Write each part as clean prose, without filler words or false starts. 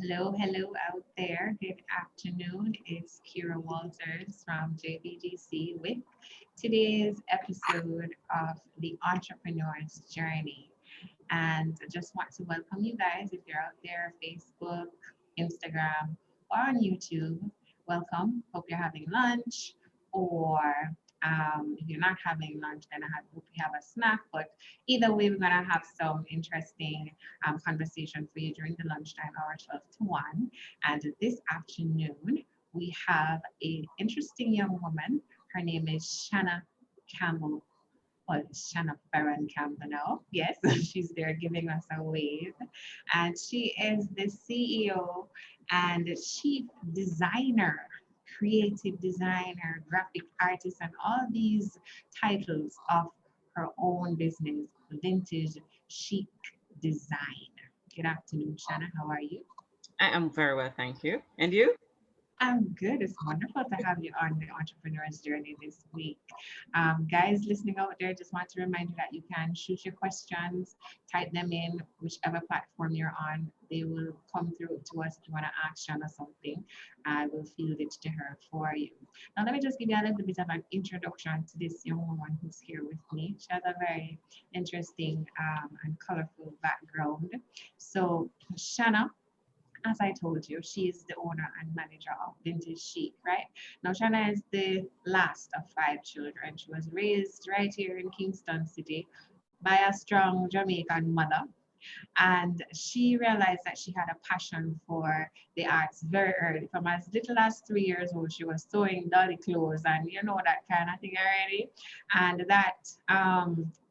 Hello out there. Good afternoon. It's Kira Walters from JBDC with today's episode of the Entrepreneur's Journey. And I just want to welcome you guys if you're out there, Facebook, Instagram, or on YouTube. Welcome. Hope you're having lunch, or if you're not having lunch, then hope you have a snack. But either way, we're gonna have some interesting conversation for you during the lunchtime hour, 12 to 1. And this afternoon, we have a interesting young woman. Her name is Shanna Campbell. Well, Shanna Campbell now. Yes, she's there giving us a wave. And she is the CEO and chief designer, creative designer, graphic artist, and all these titles of her own business, Vintage Chic Design. Good afternoon, Shanna. How are you? I am very well, thank you. And you? I'm good. It's wonderful to have you on the Entrepreneur's Journey this week. Guys listening out there, just want to remind you that you can shoot your questions, type them in whichever platform you're on. They will come through to us if you want to ask Shanna something. I will field it to her for you. Now, let me just give you a little bit of an introduction to this young woman who's here with me. She has a very interesting and colorful background. So, Shanna, as I told you, she is the owner and manager of Vintage Chic, right? Now, Shanna is the last of five children. She was raised right here in Kingston City by a strong Jamaican mother. And she realized that she had a passion for the arts very early. From as little as 3 years old, she was sewing dolly clothes and you know that kind of thing already. And that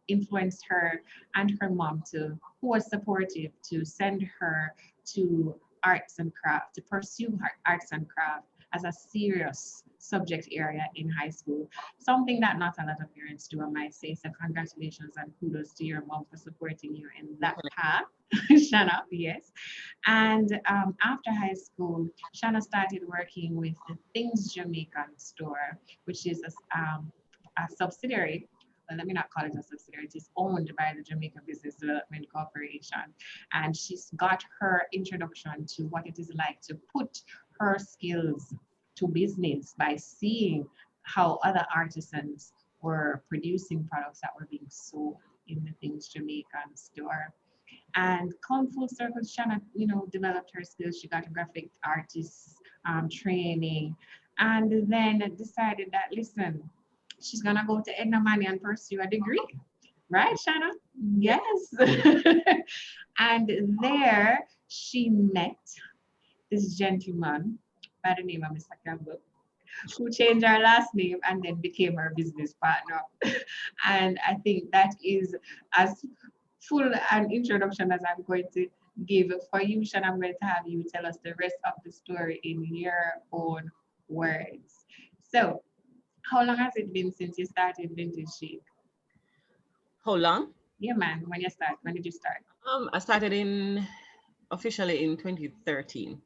influenced her and her mom to, who was supportive, to send her to arts and craft, to pursue arts and craft as a serious subject area in high school, something that not a lot of parents do, I might say. So congratulations and kudos to your mom for supporting you in that path. Shanna, yes. And after high school, Shanna started working with the Things Jamaican store, which is a subsidiary. Well, let me not call it a subsidiary. It is owned by the Jamaica Business Development Corporation. And she's got her introduction to what it is like to put her skills to business by seeing how other artisans were producing products that were being sold in the Things Jamaican store. And come full circle, Shanna, developed her skills. She got a graphic artist training, and then decided that, listen, she's gonna go to Edna Manny and pursue a degree. Right, Shanna? Yes. And there she met this gentleman by the name of Mr. Campbell, who changed her last name and then became her business partner. And I think that is as full an introduction as I'm going to give for you, Shanna. I'm going to have you tell us the rest of the story in your own words. So, how long has it been since you started Vintage Chic? How long? Yeah, man. When did you start? I started in officially in 2013.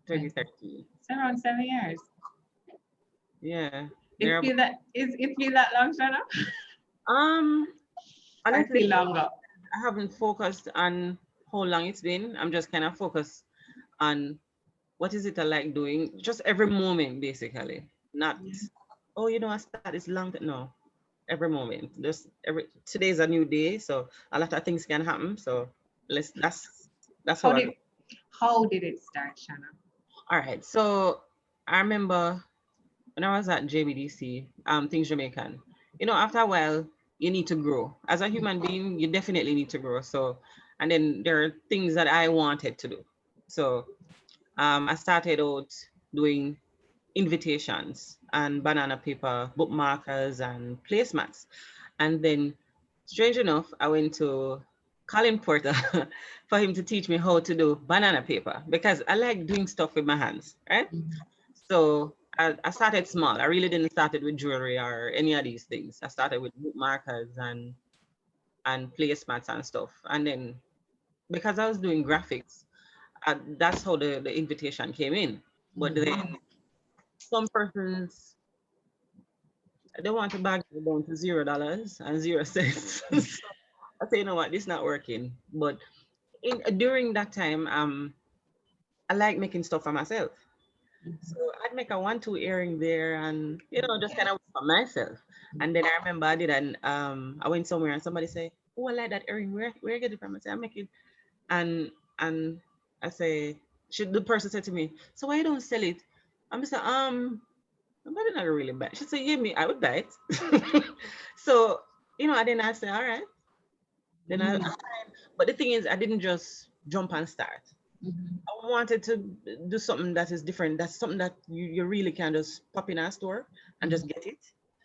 2013. It's around 7 years. Yeah. It feel that long, Shanna? Um, I honestly, feel longer. I haven't focused on how long it's been. I'm just kind of focused on what is it I like doing, just every moment basically. Not, Yeah. oh, I start is long. No, every moment. Just today's a new day, so a lot of things can happen. So that's How how I did go. how did it start, Shanna? All right. So I remember when I was at JBDC, Things Jamaican. After a while, you need to grow. As a human being, you definitely need to grow. So, and then there are things that I wanted to do. So, I started out doing invitations and banana paper, bookmarkers, and placemats. And then, strange enough, I went to Colin Porter for him to teach me how to do banana paper because I like doing stuff with my hands, right? Mhm. So I started small. I really didn't start it with jewelry or any of these things. I started with bookmarkers and placemats and stuff. And then because I was doing graphics, that's how the invitation came in. But then some persons they want to bag me down to $0 and 0 cents. So I say, you know what, this is not working. But during that time, I like making stuff for myself. Mhm. So I'd make a 1-2 earring there and just kind Yeah. of for myself. And then I remember I went somewhere and somebody say, "Oh, I like that earring. Where you get it from?" I say, "I make it." And I say, the person said to me, "So why you don't sell it?" I'm just like, nobody not really buy it. She said, "Yeah, me, I would buy it." So, and then I say, "All right." Then Mhm. but the thing is, I didn't just jump and start. Mhm. I wanted to do something that is different. That's something that you really can just pop in a store and Mhm. just get it.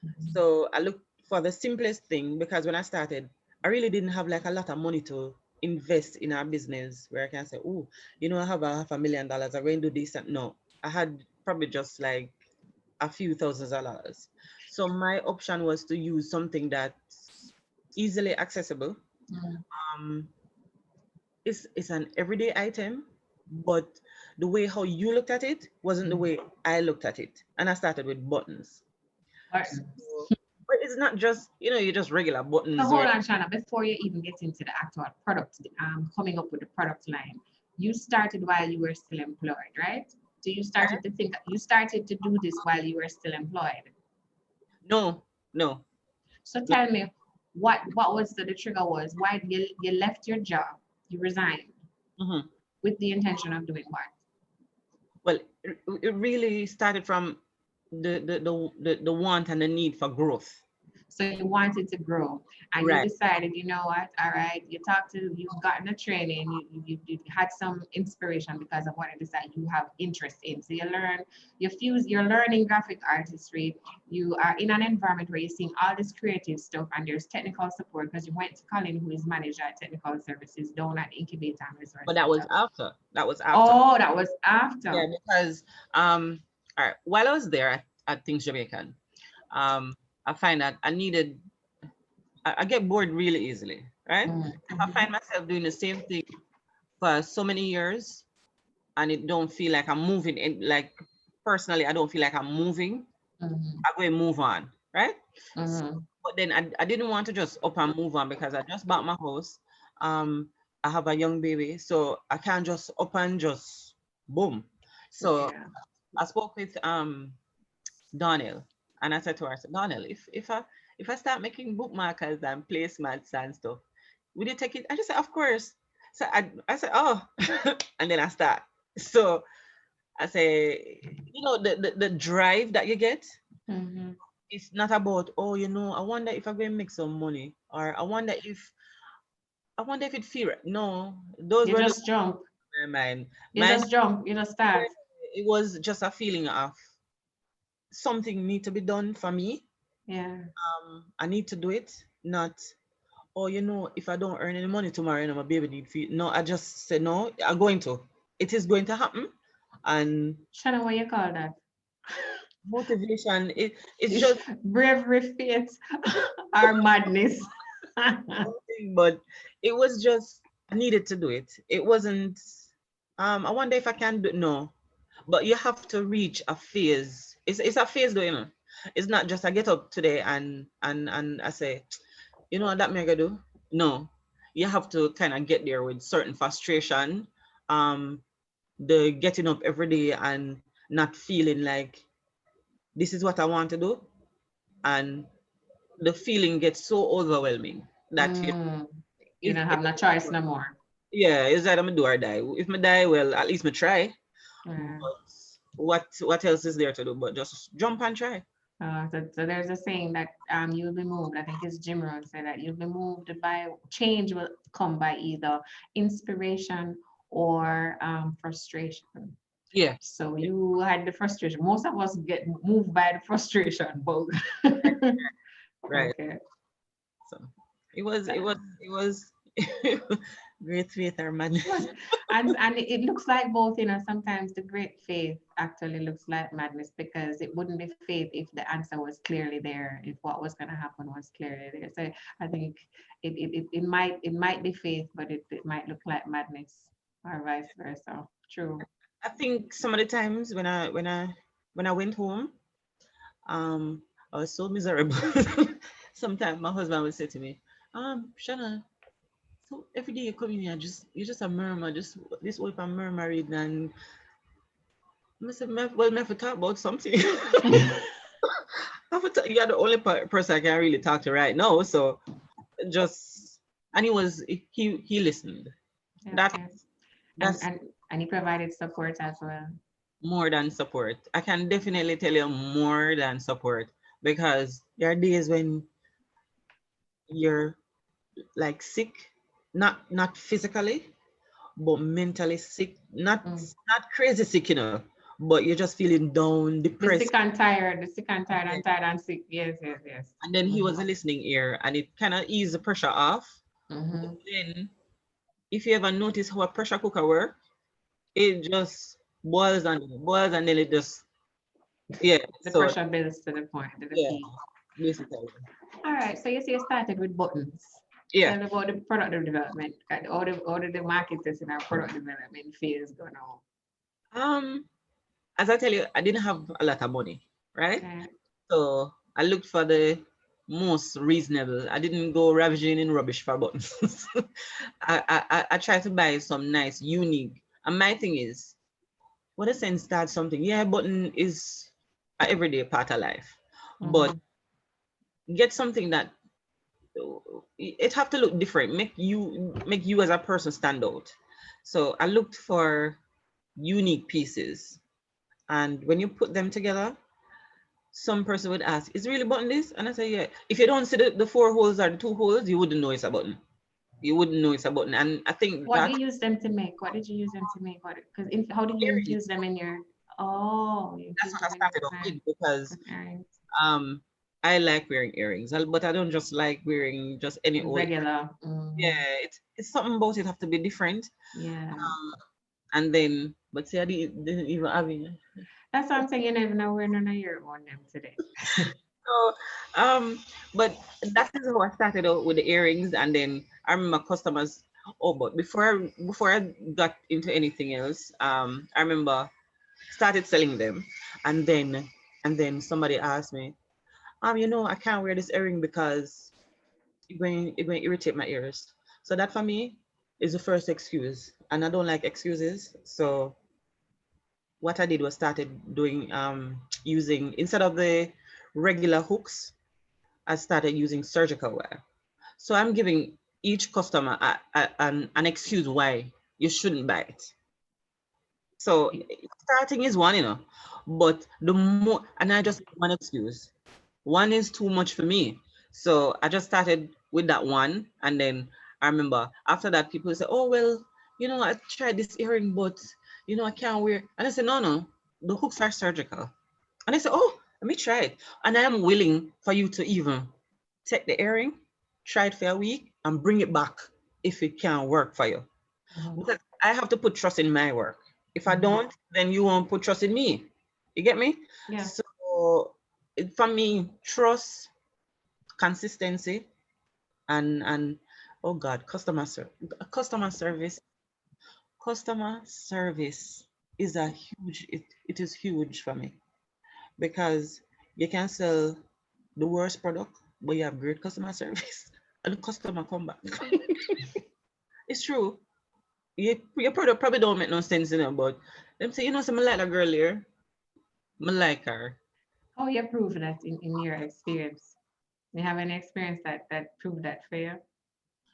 Mhm. So I looked for the simplest thing because when I started, I really didn't have like a lot of money to invest in our business where I can say, "Oh, I have a $500,000. I'm going to do this." And no, I had probably just like a few thousands of dollars. So my option was to use something that's easily accessible. Mhm. Um, it's an everyday item, but the way how you looked at it wasn't the Mhm. way I looked at it. And I started with buttons. So, Buttons. but it's not just, you just regular So buttons hold where on, Shanna, before you even get into the actual product, coming up with the product line, you started while you were still employed, right? So you started to think you started to do this while you were still employed. no, no, So no. tell me, what was the trigger was? Why you left your job, you resigned Mhm. with the intention of doing what? Well, it really started from the want and the need for growth. So you wanted to grow and you Right. decided, you know what, all right, you've gotten a training, you had some inspiration because of what it is that you have interest in. So you're learning graphic artistry. You are in an environment where you're seeing all this creative stuff and there's technical support because you went to Colin, who is manager at technical services down at the incubator and resource But that was center. after. That was after. Oh, that was after. Yeah, because all right, while I was there at Things Jamaican, um, I find that I get bored really easily, right? If I Mm-hmm. find myself doing the same thing for so many years and it don't feel like I'm moving, and like personally, I don't feel like I'm moving, Mm-hmm. I go and move on, right? So, Mm-hmm. but then I didn't want to just up and move on because I just bought my house. Um, I have a young baby, so I can't just up and just boom. So Yeah. I spoke with Donnell, and I said to her, I said, Donnell, if I start making bookmarkers and placemats and stuff, would you take it? I just said, of course. So I said, oh, and then I start. So I say, the drive that you get, Mm-hmm. it's not about, oh, I wonder if I'm going to make some money, or I wonder if it feel right. No, those You were the just jump. in my mind. You Mine, just jump. You just start. it was just a feeling of something need to be done for me. Yeah. I need to do it, not, oh, if I don't earn any money tomorrow, my baby need feed. No, I just said, no, I'm going to. It is going to happen. And Shanna, what you call that? motivation, it's just Bravery, faith, or madness. something, but it was just, I needed to do it. It wasn't, I wonder if I can do, no. But you have to reach a phase. It's a phase though, It's not just I get up today and I say, what that me I gonna do? No. You have to kind of get there with certain frustration. Um, the getting up every day and not feeling like this is what I want to do. And the feeling gets so overwhelming that Mm, you it's, don't have it's no choice no more. yeah, it's that I'm gonna do or die. If I die, well, at least me try. Yeah. But what else is there to do but just jump and try? So there's a saying that you'll be moved. I think it's Jim Rohn said that you'll be moved by change will come by either inspiration or frustration. Yeah, So you had the frustration. Most of us get moved by the frustration, but right. okay. So it was great faith or madness. And it looks like both, sometimes the great faith actually looks like madness because it wouldn't be faith if the answer was clearly there, if what was going to happen was clearly there. So I think it might be faith, but it might look like madness or vice versa. True. I think some of the times when I went home, um, I was so miserable. Sometimes my husband would say to me, Shanna, So every day you come in here, you just a murmur, just this way I'm murmuring, and I said, well, me have to talk about something. You're the only person I can really talk to right now. So just, and he listened. That's Okay. And that's and and he provided support as well. more than support. I can definitely tell you more than support, because there are days when you're like sick, not physically, but mentally sick, Mm. not crazy sick, but you're just feeling down, The depressed. sick and tired, the sick and tired Yeah. and tired and sick. Yes, yes, yes. And then he Mm-hmm. was a listening ear, and it kind of eased the pressure off. But Mm-hmm. then, if you ever notice how a pressure cooker work, it just boils, and then it just, yeah. The So pressure builds to the point, to the yeah, peak. basically, All right. So you see, you started with buttons. yeah. Tell me about the product development. Got all the market testing and product development phase going on. Um, as I tell you, I didn't have a lot of money, right? Okay. So I looked for the most reasonable. I didn't go ravaging in rubbish for buttons. I tried to buy some nice, unique. And my thing is, what a sense start something. Yeah, button is an everyday part of life, but Mm-hmm. get something that it have to look different. Make you as a person stand out. So I looked for unique pieces, and when you put them together, some person would ask, is it really button this? And I say, yeah. If you don't see the four holes or the two holes, you wouldn't know it's a button. You wouldn't know it's a button. And I think What do that you use them to make? What did you use them to make? What? Because how do you earrings, infuse them in your? Oh, you that's infuse what I them in your started off with, design. because Okay. um I like wearing earrings, but I don't just like wearing just any old. Regular. Mm-hmm. Yeah, it's something about it have to be different. Yeah. And then, but see, I didn't even have it. That's what I'm saying. You never know where none of your on them today. So, but that is how I started out with the earrings, and then I remember customers. Oh, but before I got into anything else, I remember started selling them, and then somebody asked me, I can't wear this earring because it going to irritate my ears. So that for me is the first excuse, and I don't like excuses. So what I did was started doing using, instead of the regular hooks, I started using surgical wire. So I'm giving each customer an excuse why you shouldn't buy it. So starting is one, but the more, and I just one excuse. One is too much for me. So I just started with that one. And then I remember after that, people say, oh, well, I tried this earring, but, I can't wear. And I said, no, no, the hooks are surgical. And I said, oh, let me try it. And I am willing for you to even take the earring, try it for a week, and bring it back if it can't work for you. Mm-hmm. Because I have to put trust in my work. If I Mm-hmm. don't, then you won't put trust in me. You get me? Yeah. So for me, trust, consistency, and oh God, customer service. Customer service is it is huge for me, because you can sell the worst product, but you have great customer service, and the customer come back. It's true. Your product probably don't make no sense, but them say, something like that girl here. I like her. How you prove that in your experience? You have any experience that proved that for you?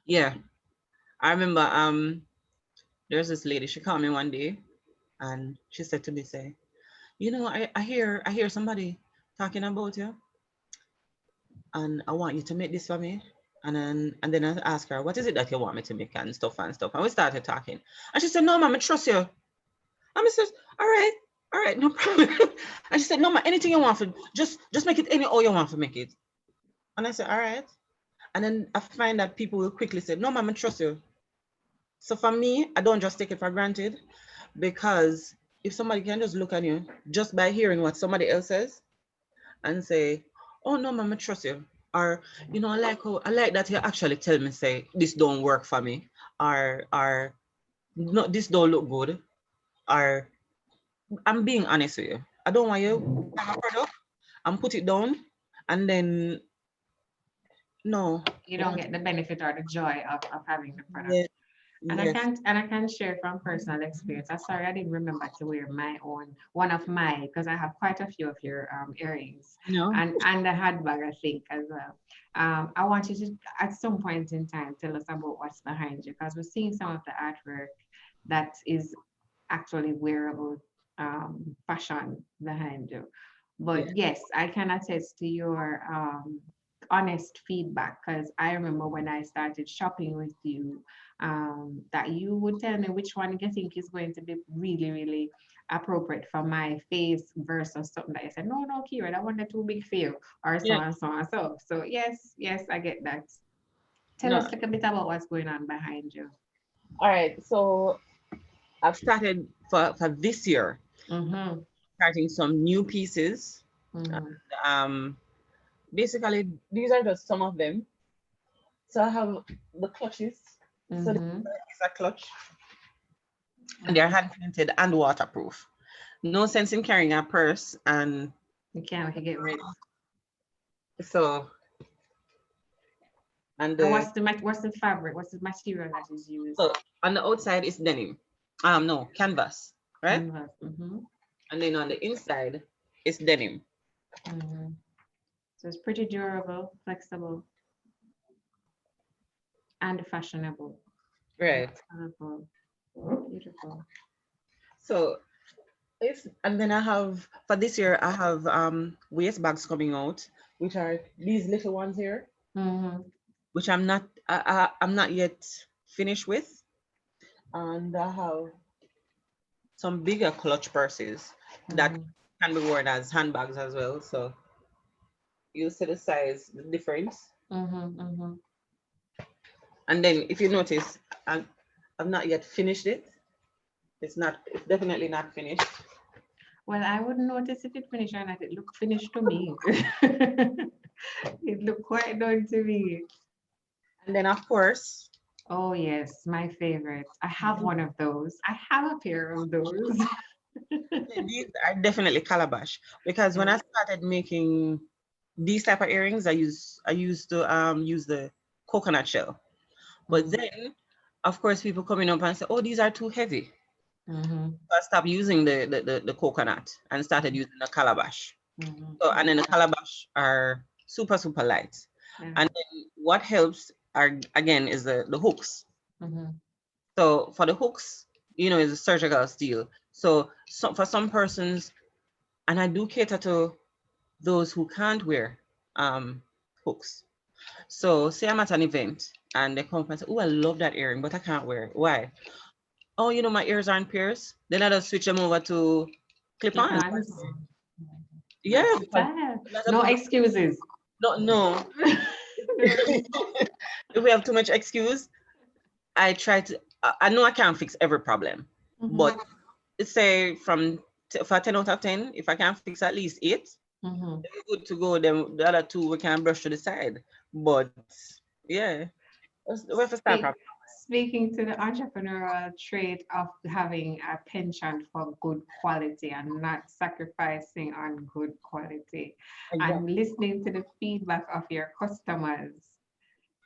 Yeah. I remember there's this lady, she called me one day, and she said to me, say, I hear somebody talking about you, and I want you to make this for me. And then I asked her, what is it that you want me to make, and stuff and stuff. And we started talking. And she said, no, mom, I trust you. And I said, all right, no problem. And she said, no, ma, anything you want for, just make it any all you want to make it. And I said, all right. And then I find that people will quickly say, no, mom, I trust you. So for me, I don't just take it for granted, because if somebody can just look at you just by hearing what somebody else says and say, oh no, mom, I trust you. Or, I like that you actually tell me, say, this don't work for me, or no, this don't look good, or I'm being honest with you. I don't want you to have a product and put it down, and then no. you don't get the benefit or the joy of having the product. Yeah. And Yes. I can share from personal experience. I'm sorry, I didn't remember to wear my own one of my because I have quite a few of your earrings No. and a handbag, I think, as well. I want you to at some point in time tell us about what's behind you because we're seeing some of the artwork that is actually wearable fashion behind you. Yeah. But yes, I can attest to your honest feedback because I remember when I started shopping with you, that you would tell me which one you think is going to be really, really appropriate for my face versus something that you said, no, no, Kira, that one is too big for you, or so Yeah. and so and so. So yes, yes, I get that. Tell us No. a little bit about what's going on behind you. All right. So I've started for this year, Mm-hmm. starting some new pieces. Mm-hmm. Um, Basically, these are just some of them. So I have the clutches. So this Mm-hmm. is a clutch, and they're hand painted and waterproof. No sense in carrying a purse, and You can't wait to get rid. so and And the what's the fabric? What's the material that is used? so on the outside is denim. No, canvas, right? Canvas. Mm-hmm. And then on the inside is denim. Mm-hmm. So it's pretty durable, flexible, and fashionable. Right. That's colorful. Beautiful. So it's and then I have for this year I have waist bags coming out, which are these little ones here, Mm-hmm. which I'm not yet finished with. And I have some bigger clutch purses that Mm-hmm. can be worn as handbags as well. So you see the size, the difference. Mm-hmm. Mm-hmm. And then if you notice, I've not yet finished it. It's definitely not finished. Well, I wouldn't notice if it finished or not. It looked finished to me. It looked quite done to me. And then of course, Oh yes, my favorite. I have one of those. I have a pair of those. these are definitely calabash because when I started making these type of earrings, I used to use the coconut shell. But Mm-hmm. then of course people coming up and say, oh, these are too heavy. Mm-hmm. I stopped using the coconut and started using the calabash. Mm-hmm. So and then the calabash are super super light. Yeah. And then what helps are again is the hooks. Mm-hmm. So for the hooks, is a surgical steel. So for some persons, and I do cater to those who can't wear hooks. So say I'm at an event and they come up and say, oh, I love that earring, but I can't wear it. Why? Oh, my ears aren't pierced. Then I just switch them over to clip-ons. Clip-ons. Not Yeah, too because bad. a lot of No people excuses. don't know. No. If we have too much excuse, I try to. I know I can't fix every problem, Mm-hmm. but let's say for 10 out of 10, if I can fix at least 8, Mm-hmm. then we're good to go. Then the other 2 we can brush to the side. But yeah, we have to start from. Speaking to the entrepreneurial trait of having a penchant for good quality and not sacrificing on good quality and Exactly. listening to the feedback of your customers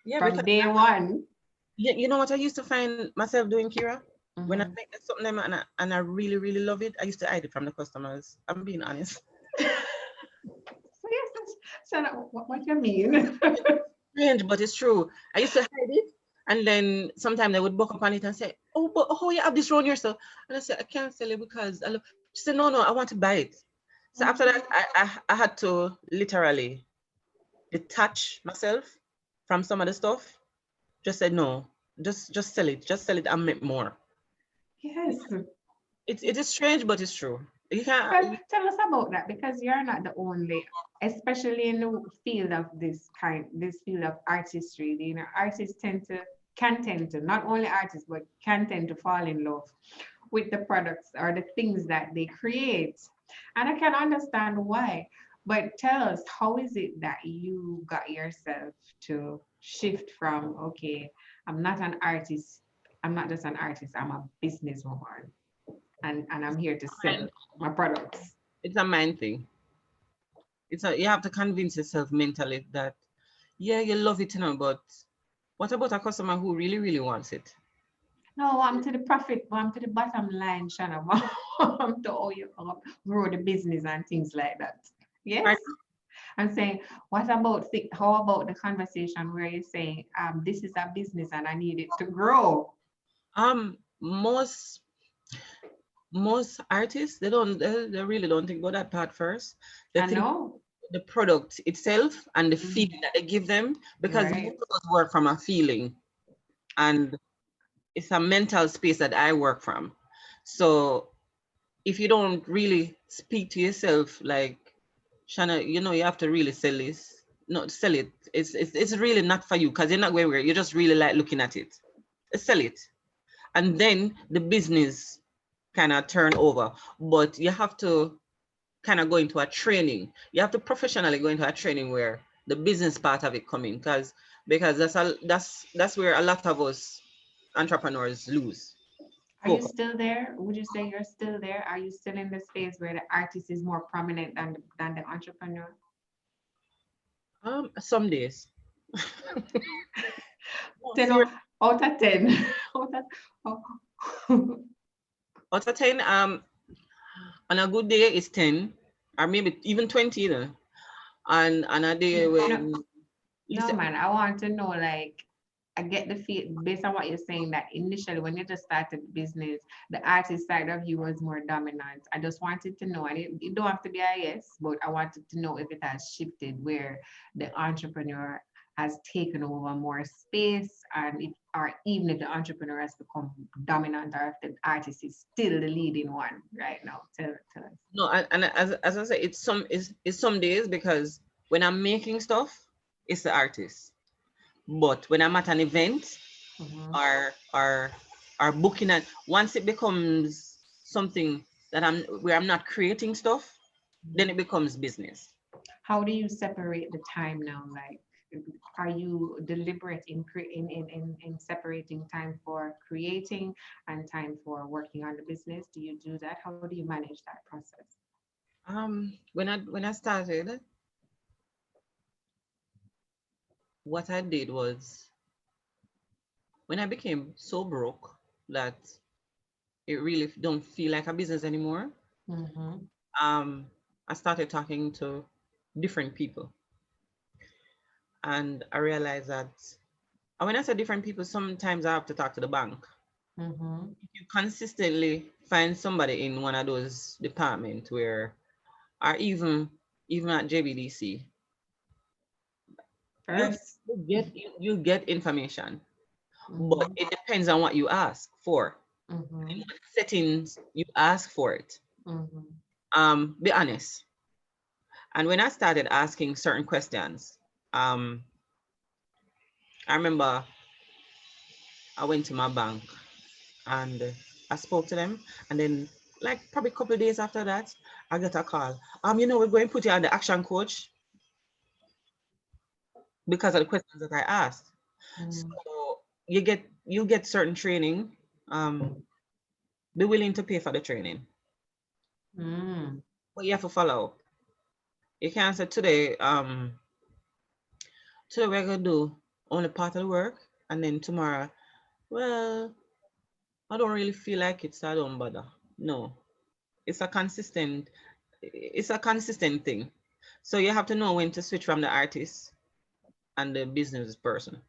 Yeah, from because day one. you know what I used to find myself doing, Kira? When I Mhm. make something and I really, really love it, I used to hide it from the customers. I'm being honest. So yes, so what you mean? Strange, but it's true. I used to hide it, and then sometimes they would book up on it and say, "Oh, but oh, you have this around yourself," and I said, "I can't sell it because I love." She said, "No, no, I want to buy it." So after that, I had to literally detach myself from some of the stuff. Just said, "No, just sell it and make more." Yes. It is strange, but it's true. You can't. Well, tell us about that because you're not the only, especially in the field of this field of artistry. Artists can tend to, not only artists, but can tend to fall in love with the products or the things that they create. And I can understand why. But tell us, how is it that you got yourself to shift from, okay, I'm not an artist, I'm not just an artist, I'm a businesswoman and I'm here to sell my products. It's a mind thing. You have to convince yourself mentally that yeah, you love it, but what about a customer who really, really wants it? No, I'm to the profit, I'm to the bottom line, Shanna. I'm to how you grow the business and things like that. Yes. Right. I'm saying, what about how about the conversation where you're saying, this is a business and I need it to grow? Most artists, they really don't think about that part first. They I think know. the product itself and the Mhm. feeling that they give them, because most Right. of us work from a feeling, and it's a mental space that I work from. So if you don't really speak to yourself like, Shanna, you have to really sell this. Not sell it. It's really not for you, because you're not going where you just really like looking at it. Sell it. And then the business kind of turn over. But you have to kind of go into a training. You have to professionally go into a training where the business part of it come in, because that's where a lot of us entrepreneurs lose Are you focus. still there? Would you say you're still there? Are you still in the space where the artist is more prominent than the entrepreneur? Some days. 10 Serious. out of 10. Out of, oh. Out of 10, on a good day it's 10, or maybe even 20, and on a day No, when you no, say, man. I want to know, like, I get the feel based on what you're saying that initially when you just started the business, the artist side of you was more dominant. I just wanted to know, and it don't have to be a yes, but I wanted to know if it has shifted where the entrepreneur has taken over more space, and if or even if the entrepreneur has become dominant, or if the artist is still the leading one right now. Tell us. no, and as I say, it's some days, because when I'm making stuff, it's the artist. But when I'm at an event, Mhm. or booking, and once it becomes something that I'm not creating stuff, then it becomes business. How do you separate the time now? Like, are you deliberate in separating time for creating and time for working on the business? Do you do that? How do you manage that process? When I started, what I did was, when I became so broke that it really don't feel like a business anymore, Mm-hmm. um, I started talking to different people, and I realized that, and when I say different people, sometimes I have to talk to the bank. Mm-hmm. If you consistently find somebody in one of those departments where, or even at JBDC, you First. you get information, but Mm-hmm. it depends on what you ask for, in Mm-hmm. what settings you ask for it. Mm-hmm. Be honest. And when I started asking certain questions, um, I remember I went to my bank, and I spoke to them, and then, like, probably a couple of days after that, I got a call. We're going to put you on the action coach because of the questions that I asked. So you get certain training. Be willing to pay for the training, Mm-hmm. but you have to follow up. You can't say today we're gonna do only part of the work, and then tomorrow, well, I don't really feel like it, so I don't bother. No, it's a consistent it's a consistent thing. So you have to know when to switch from the artist and the business person.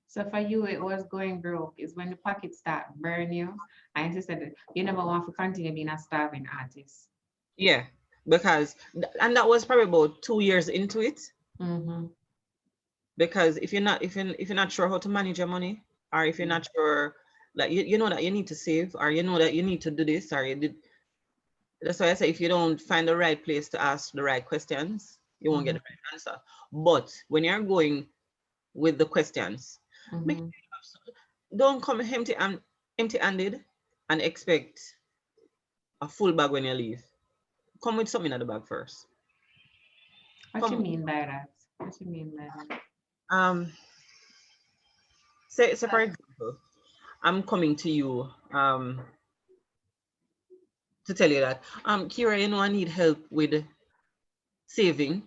So for you, it was going broke is when the pockets start burn you. And you said that you never want to continue being a starving artist. Yeah, because and that was probably about 2 years into it. Mm-hmm. Because if you're not sure how to manage your money, or if you're not sure, like, you know that you need to save, or you know that you need to do this, or you did. That's why I say, if you don't find the right place to ask the right questions, you won't get Mm-hmm. the right answer. But when you're going with the questions, make, Mm-hmm. don't come empty-handed and expect a full bag when you leave. Come with something in the bag first. What you Come, mean by that? What you mean by that? um, say for example, I'm coming to you to tell you that, Kira, I need help with saving,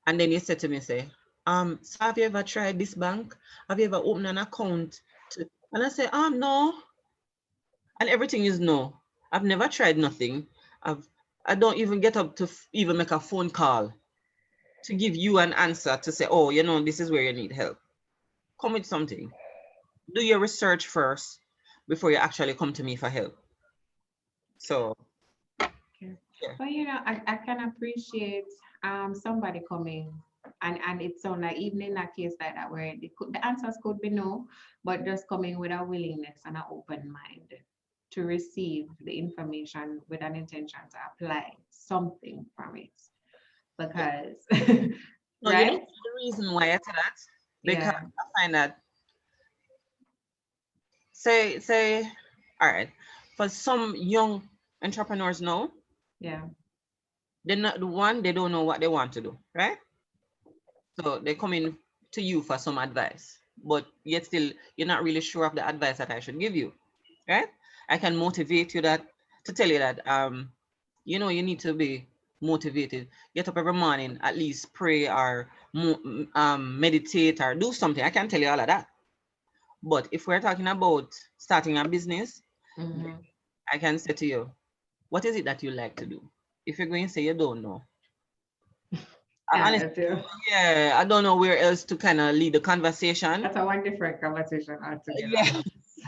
and then you said to me, say, So have you ever tried this bank? Have you ever opened an account? And I say, no. And everything is no. I've never tried nothing. I don't even get up to even make a phone call to give you an answer to say, oh, this is where you need help. Come with something. Do your research first before you actually come to me for help. So, okay. yeah. But I can appreciate somebody coming and it sounds like even in a case like that where the answers could be no, but just coming with a willingness and an open mind to receive the information with an intention to apply something from it. Because No, right? the reason why I say that, because Yeah, I find that say, all right, for some young entrepreneurs now, yeah. they're not the one, they don't know what they want to do, right? So they come in to you for some advice, but yet still you're not really sure of the advice that I should give you, right? I can motivate you to tell you that you need to be motivated. Get up every morning, at least pray or meditate or do something. I can tell you all of that. But if we're talking about starting a business, Mm-hmm. I can say to you, what is it that you like to do? If you're going to say you don't know, honestly, That's it. yeah, I don't know where else to kind of lead the conversation. That's a one different conversation altogether. Yeah,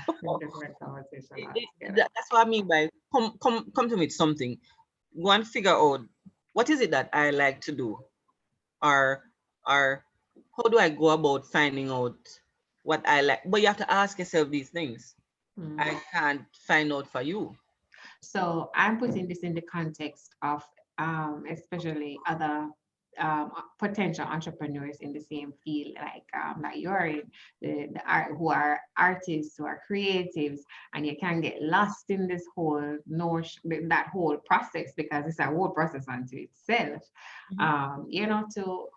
A different conversation altogether. that's what I mean by come to me with something. Go and figure out what is it that I like to do, or or how do I go about finding out what I like? But you have to ask yourself these things. Mm. I can't find out for you. So I'm putting this in the context of especially other potential entrepreneurs in the same field like that you're in, the art, who are artists, who are creatives, and you can get lost in this whole notion, that whole process, because it's a whole process unto itself. Mhm. To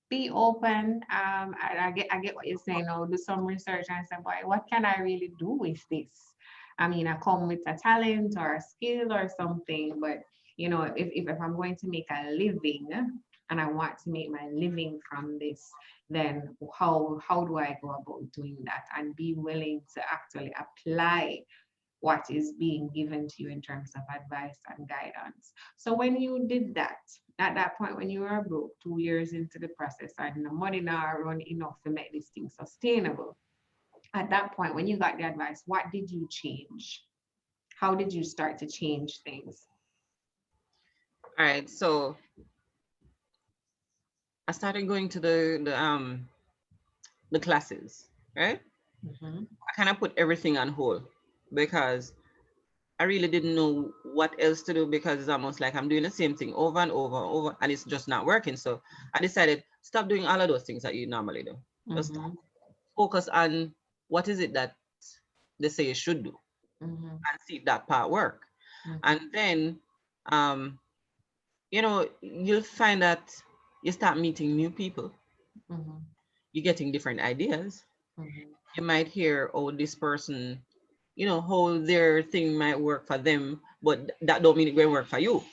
be open. I get what you're saying. Now do some research and say, boy, what can I really do with this? I mean, I come with a talent or a skill or something, but if I'm going to make a living and I want to make my living from this, then how do I go about doing that and be willing to actually apply what is being given to you in terms of advice and guidance. So when you did that, at that point when you were broke 2 years into the process and the money now run enough to make this thing sustainable, at that point when you got the advice, what did you change? How did you start to change things? All right, so I started going to the classes, right? Mm-hmm. I kind of put everything on hold because I really didn't know what else to do, because it's almost like I'm doing the same thing over and over and over, and it's just not working. So I decided stop doing all of those things that you normally do. Just Mm-hmm. focus on what is it that they say you should do Mm-hmm. and see if that part work. And then um, you'll find that you start meeting new people. Mm-hmm. You're getting different ideas. Mm-hmm. You might hear, oh, this person, how their thing might work for them, but that don't mean it will work for you.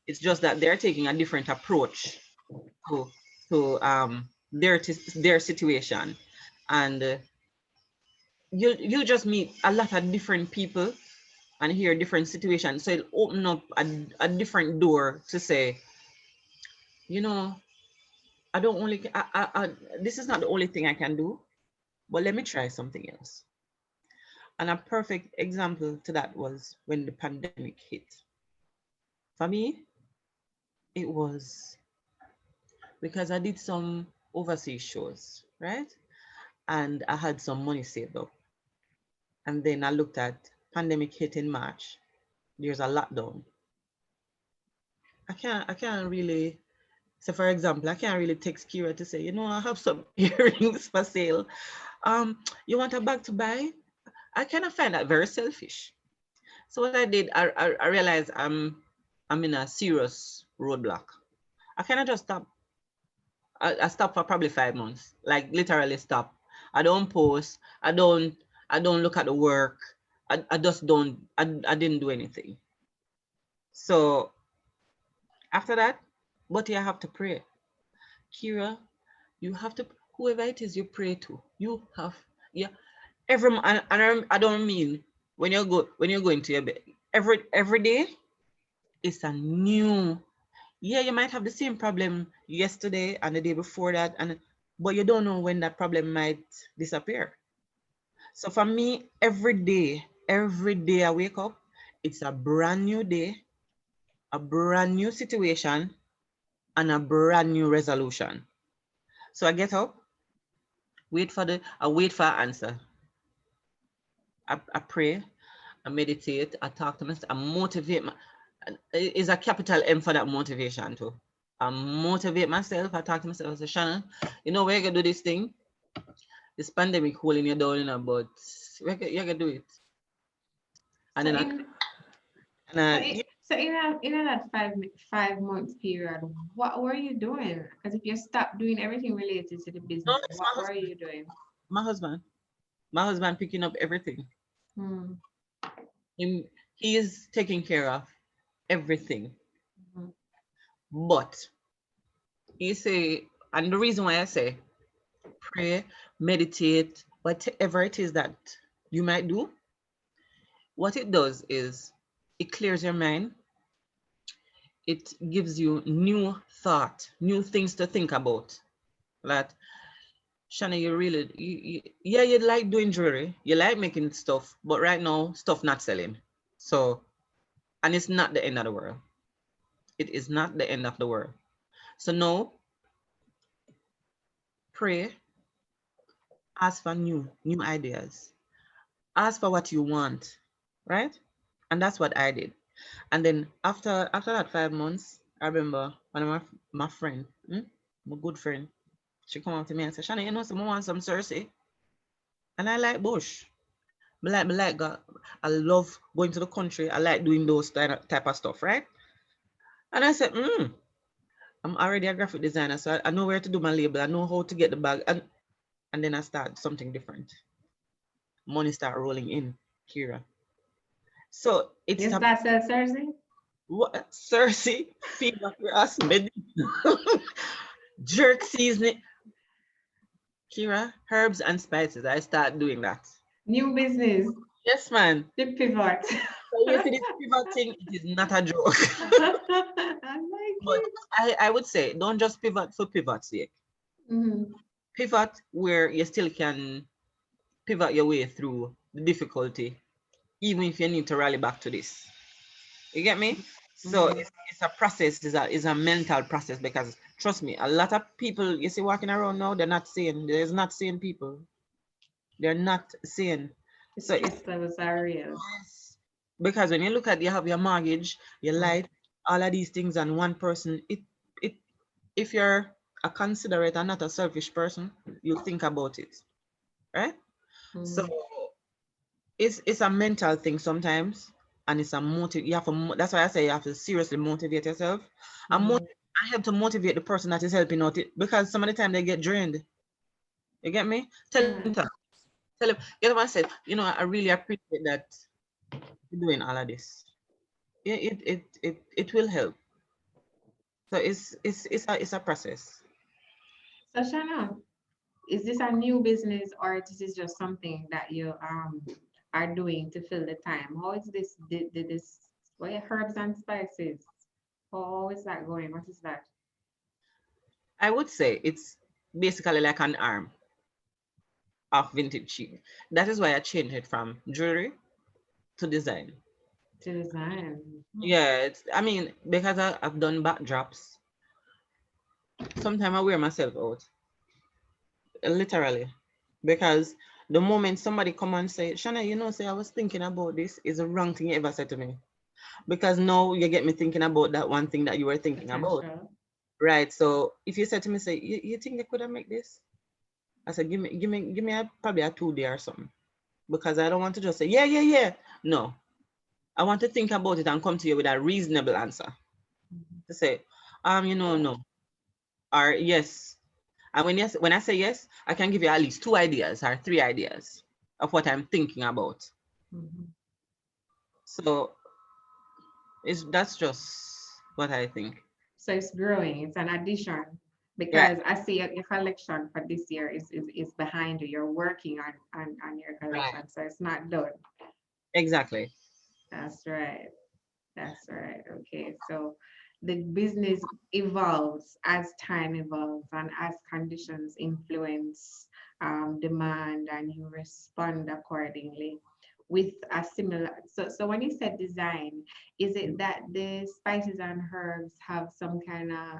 It's just that they're taking a different approach to their situation, and you just meet a lot of different people and hear different situations. So it'll open up a different door to say, you know, I don't only this is not the only thing I can do, but let me try something else. And a perfect example to that was when the pandemic hit. For me, it was because I did some overseas shows, right? And I had some money saved up. And then I looked at pandemic hit in March. There's a lockdown. I can't really, so for example, I can't really text Kira to say, I have some earrings for sale. You want a bag to buy? I kind of find that very selfish. So what I did, I realized I'm in a serious roadblock. I kind of just stopped. I stopped for probably 5 months, like literally stop. I don't post. I don't look at the work. I just don't. I didn't do anything. So after that, but you have to pray, Kira. You have to, whoever it is you pray to, you have, yeah, I don't mean when you're going to your bed, every day it's a new, yeah, you might have the same problem yesterday and the day before that, but you don't know when that problem might disappear. So for me, every day I wake up, it's a brand new day, a brand new situation, and a brand new resolution. So I get up, I wait for an answer. I pray, I meditate, I talk to myself, I motivate is a capital M for that motivation too. I motivate myself, I talk to myself, I say, Shanna, you know, we're gonna do this thing. This pandemic holding you down, but you're gonna do it. And So then in so in that 5 months period, what were you doing? Because if you stopped doing everything related to the no, business, it's what were you doing? my husband. My husband picking up everything. Hmm. Him, he is taking care of everything. Hmm. But you say, and the reason why I say pray, meditate, whatever it is that you might do, what it does is it clears your mind. It gives you new thought, new things to think about. Like, Shanna, you really, yeah, you like doing jewelry, you like making stuff, but right now, stuff not selling. So, and it's not the end of the world. It is not the end of the world. So now, pray, ask for new ideas, ask for what you want, right? And that's what I did. And then after that 5 months, I remember one of my friend, my good friend, she come up to me and said, Shanna, you know, someone want some Cersei. And I like bush. I love going to the country. I like doing those type of stuff, right? And I said, I'm already a graphic designer, so I know where to do my label. I know how to get the bag. And then I start something different. Money start rolling in, Kira. So it's Yes, that's Thursday. what Cersei, fever grass, jerk seasoning, Kira, herbs and spices. I start doing that. New business. Yes, man. The pivot. So you see this pivot thing, it is not a joke. I like But it. I would say don't just pivot for pivot's sake. Mm-hmm. Pivot where you still can pivot your way through the difficulty, even if you need to rally back to this. You get me? So Mm-hmm. it's a process, it's a mental process because trust me, a lot of people you see walking around now, they're not sane. There's not sane people. They're not sane. The So it's stress levels are real. because when you look at you have your mortgage, your life, all of these things on one person, it if you're a considerate and not a selfish person, you think about it, right? So Mm-hmm. it's a mental thing sometimes, and it's a motive. You have to. That's why I say you have to seriously motivate yourself. Mm-hmm. I help to motivate the person that is helping out it because some of the time they get drained. You get me? Tell them, Right. tell them. You know what I said? You know, I really appreciate that you're doing all of this. It will help. So it's a process. So Shanna, is this a new business or this is just something that you are doing to fill the time? How is this this what herbs and spices? How is that going? What is that? I would say it's basically like an arm of vintage chic. That is why I changed it from jewelry to design. To design. Yeah, I mean, because I've done backdrops. Sometimes I wear myself out, literally. Because the moment somebody come and say, Shanna, you know, say I was thinking about this is the wrong thing you ever said to me. Because now you get me thinking about that one thing that you were thinking about. Potential. Right. So if you said to me, say, you think you could have make this? I said, give me probably a 2 day or something. Because I don't want to just say, yeah, yeah, yeah. No. I want to think about it and come to you with a reasonable answer. To say, no. Or yes. And when I say yes, I can give you at least 2 ideas or 3 ideas of what I'm thinking about. Mm-hmm. So that's just what I think. So it's growing. It's an addition. because I see your collection for this year is behind you. You're working on your Right. collection, so it's not done. Exactly. That's right. That's right. Okay. So the business evolves as time evolves and as conditions influence demand, and you respond accordingly with a similar. So when you said design, is it that the spices and herbs have some kind of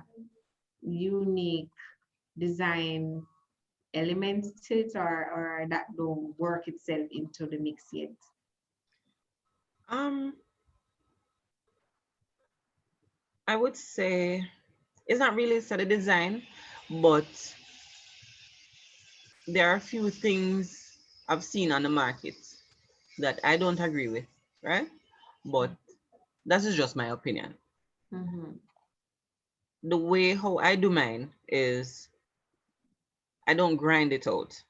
unique design elements to it, or that don't work itself into the mix yet? Um, I would say it's not really a set of design, but there are a few things I've seen on the market that I don't agree with, right? But that is just my opinion. Mm-hmm. The way how I do mine is I don't grind it out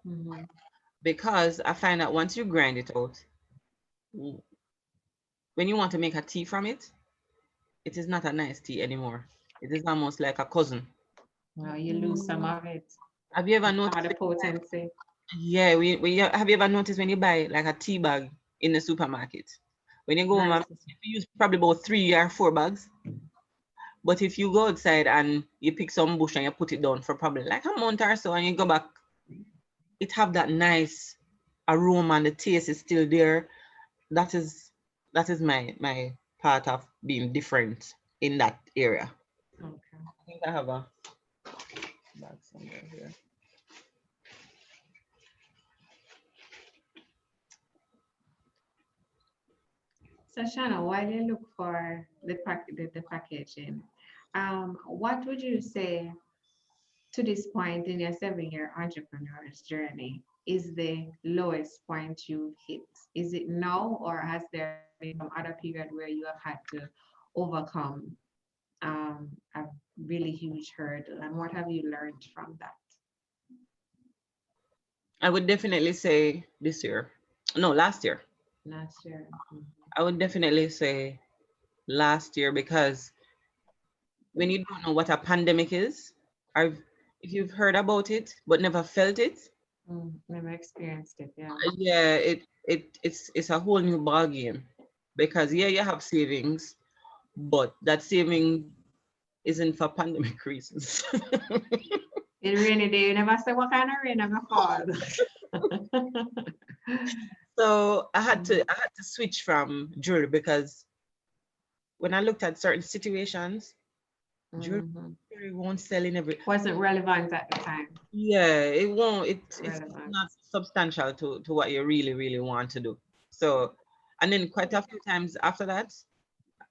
Mm-hmm. because I find that once you grind it out, when you want to make a tea from it, it is not a nice tea anymore. It is almost like a cousin. Well, you lose some of it, Have you ever some of noticed? the potency. Yeah, have you ever noticed when you buy like a tea bag in the supermarket? When you go home, Versus, you use probably about 3 or 4 bags. But if you go outside and you pick some bush and you put it down for probably like a month or so, and you go back, it have that nice aroma and the taste is still there. That is my part of being different in that area. okay. I think I have a bag somewhere here. So Shanna, while you look for the packaging, what would you say to this point in your 7-year entrepreneur's journey is the lowest point you've hit? Is it now, or has there been some other period where you have had to overcome a really huge hurdle? And what have you learned from that I would definitely say this year. No, last year. last year? Mhm. I would definitely say last year because when you don't know what a pandemic is, I've if you've heard about it but never felt it, Never experienced it, yeah. yeah, it's a whole new ball game. Because yeah, you have savings, but that saving isn't for pandemic reasons. In rainy day, you never say what kind of rain ever fall. So I had to switch from jewelry because when I looked at certain situations, jewelry Mhm. won't sell in every. Wasn't relevant at the time. Yeah, it won't. It's Relevant. not substantial to what you really, really want to do. So, and then quite a few times after that,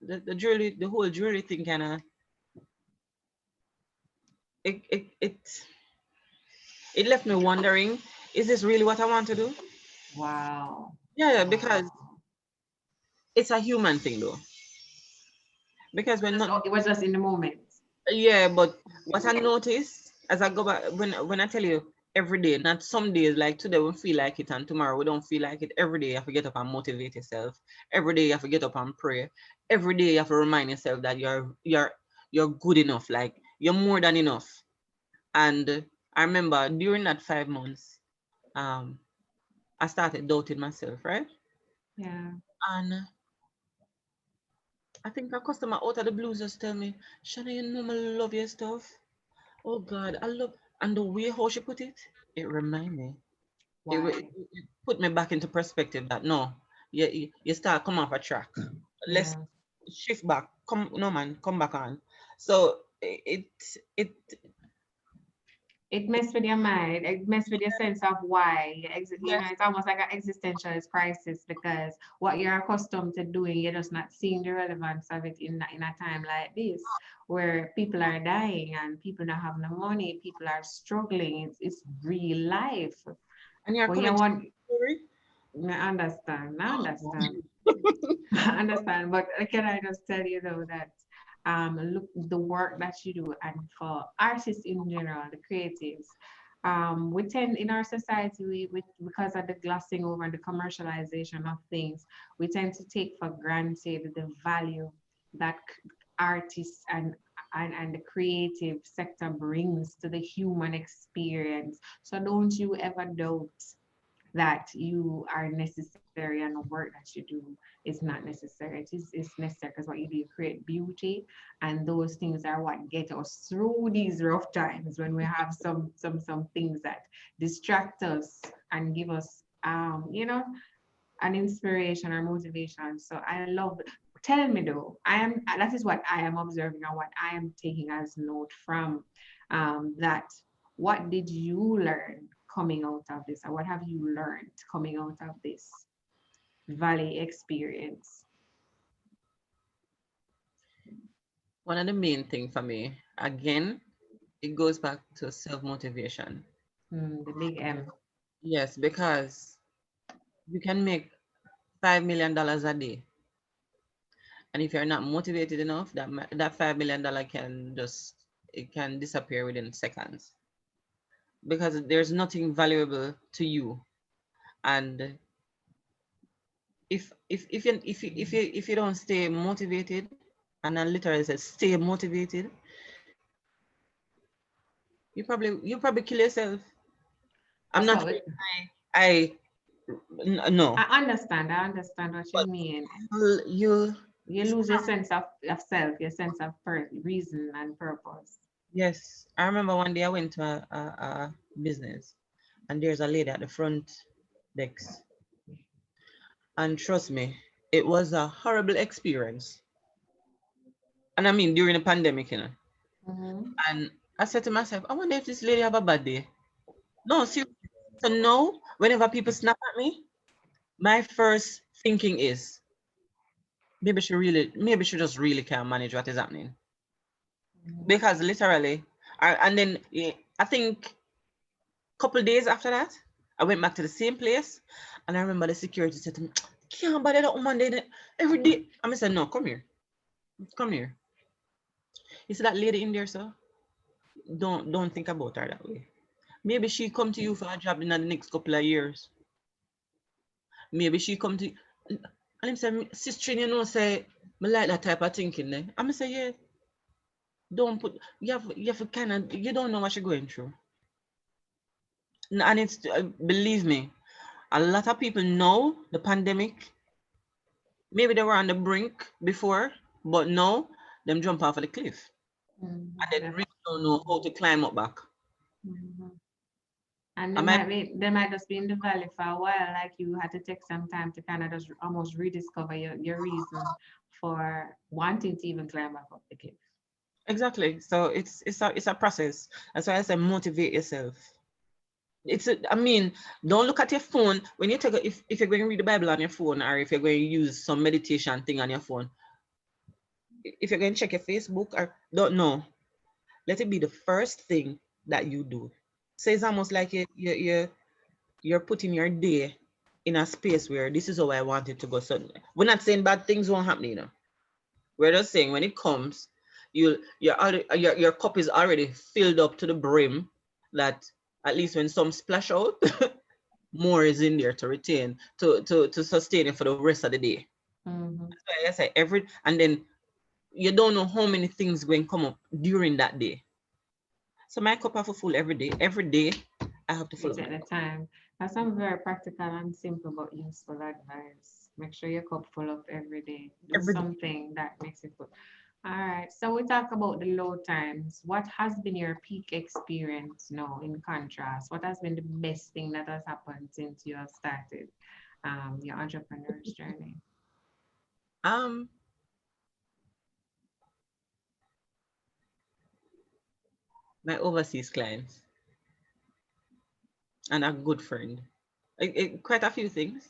the jewelry, the whole jewelry thing kind of it, it it it left me wondering, is this really what I want to do? Wow. Yeah, because Wow. it's a human thing though. Because when not, It was just in the moment. yeah, but what I notice as I go back when I tell you every day, not some days like today we feel like it and tomorrow we don't feel like it. Every day you have to get up and motivate yourself. Every day you have to get up and pray. Every day you have to remind yourself that you're good enough, like you're more than enough. And I remember during that 5 months, um, I started doubting myself, right? Yeah. And I think a customer out of the blues just tell me, Shanna, you know I love your stuff. Oh God, I love and the way how she put it, it remind me. Why? It put me back into perspective that no, you start come off a track. Let's Yeah. shift back. Come no man, come back on. So it It messed with your mind. It messed with your sense of why. yes, It's almost like an existentialist crisis because what you're accustomed to doing, you're just not seeing the relevance of it in a time like this, where people are dying and people don't have no money, people are struggling. It's real life. and you're But you coming to want, the story. I understand. I understand. I understand, but can I just tell you though that look the work that you do, and for artists in general, the creatives, we tend in our society we because of the glossing over and the commercialization of things, we tend to take for granted the value that artists and and the creative sector brings to the human experience. So don't you ever doubt that you are necessary and the work that you do is not necessary. It's necessary because what you do, you create beauty, and those things are what get us through these rough times when we have some things that distract us and give us an inspiration or motivation. So I love. Tell me though, that is what I am observing and what I am taking as note from that. What did you learn coming out of this, or what have you learned coming out of this valley experience? One of the main thing for me, again, it goes back to self-motivation. The big M. Yes, because you can make $5 million a day, and if you're not motivated enough, that $5 million can disappear within seconds, because there's nothing valuable to you. And if you don't stay motivated, and I literally said stay motivated, you probably kill yourself. I'm That's not what we, I no. I understand what you But mean. you You lose your sense of self, your sense of reason and purpose. yes. I remember one day I went to a business, and there's a lady at the front desk. And trust me, it was a horrible experience. And I mean during the pandemic, Mm-hmm. And I said to myself, I wonder if this lady have a bad day. No, seriously. So no, whenever people snap at me, my first thinking is maybe she just really can't manage what is happening. Because literally, and then I think a couple days after that, I went back to the same place, and I remember the security said to me, "Can't bother that woman there every day." I said, "No, come here. You see that lady in there, sir? Don't think about her that way. Maybe she come to you for a job in the next couple of years. Maybe she come to." And him say, "Sister, you know, say, me like that type of thinking there." I'm say, "Yeah, don't put, you have to kind of, you don't know what you're going through." And it's, believe me, a lot of people know the pandemic. Maybe they were on the brink before, but now them jump off of the cliff. And they really don't know how to climb up back. Mm-hmm. And I might, they might just be in the valley for a while, like you had to take some time to kind of just almost rediscover your reason for wanting to even climb back up the cliff. exactly. So it's a process. That's why I say motivate yourself. I mean, don't look at your phone when you take if you're going to read the Bible on your phone, or if you're going to use some meditation thing on your phone. If you're going to check your Facebook, or don't know, let it be the first thing that you do. So it's almost like you're putting your day in a space where this is how I want it to go. So we're not saying bad things won't happen, We're just saying when it comes, your cup is already filled up to the brim, that at least when some splash out, more is in there to retain, to sustain it for the rest of the day. Mm-hmm. That's why I say and then you don't know how many things going to come up during that day. So my cup have to full every day. Every day I have to You fill up take my the cup. time. That's some very practical and simple but useful advice. Make sure your cup full up every day. Do Every day. something that makes it full. All right. So we talk about the low times. What has been your peak experience now in contrast? What has been the best thing that has happened since you have started your entrepreneur's journey? Um, my overseas clients and a good friend. Quite a few things.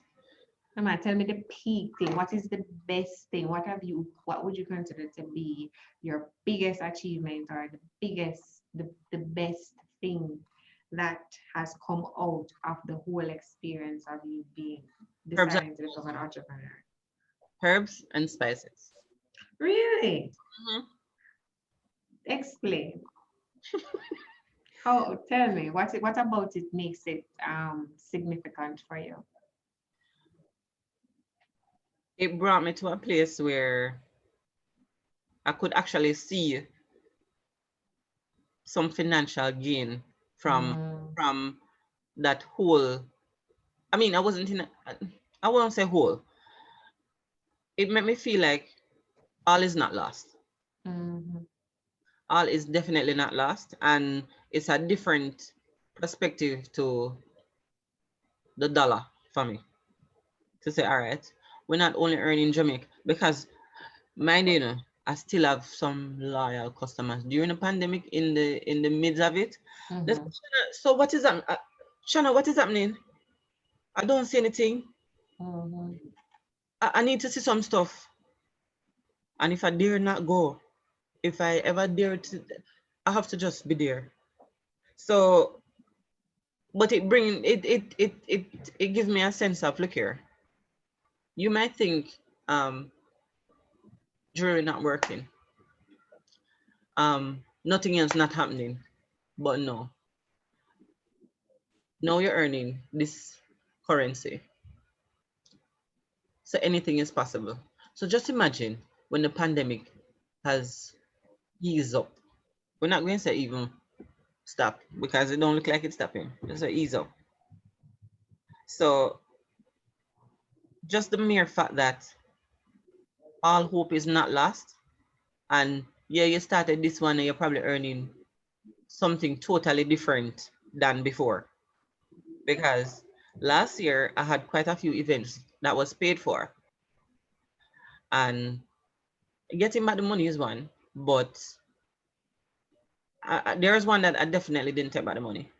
Mama, tell me the peak thing. What is the best thing? What would you consider to be your biggest achievement or the best thing that has come out of the whole experience of you being Herbs deciding to become an entrepreneur? herbs and spices. Really? Mhm. Explain. How, tell me, what about it makes it significant for you? It brought me to a place where I could actually see some financial gain from Mm, from that whole. I mean, I wasn't in. I won't say whole. It made me feel like all is not lost. mhm, All is definitely not lost, and it's a different perspective to the dollar for me to say, all right, we're not only earning Jamaica because mind you know, I still have some loyal customers during the pandemic in the midst of it. They say, mhm, So what is that? Shanna, what is happening? I don't see anything. mhm. I need to see some stuff. And if I dare not go, if I ever dare to, I have to just be there. So, but it gives me a sense of look here. You might think jewelry not working, nothing else not happening, but no. Now you're earning this currency, so anything is possible. So just imagine when the pandemic has eased up. We're not going to say even stop because it don't look like it's stopping. Just say ease up. So just the mere fact that all hope is not lost, and yeah, you started this one and you're probably earning something totally different than before. Because last year I had quite a few events that was paid for, and getting back the money is one, but there's one that I definitely didn't take back the money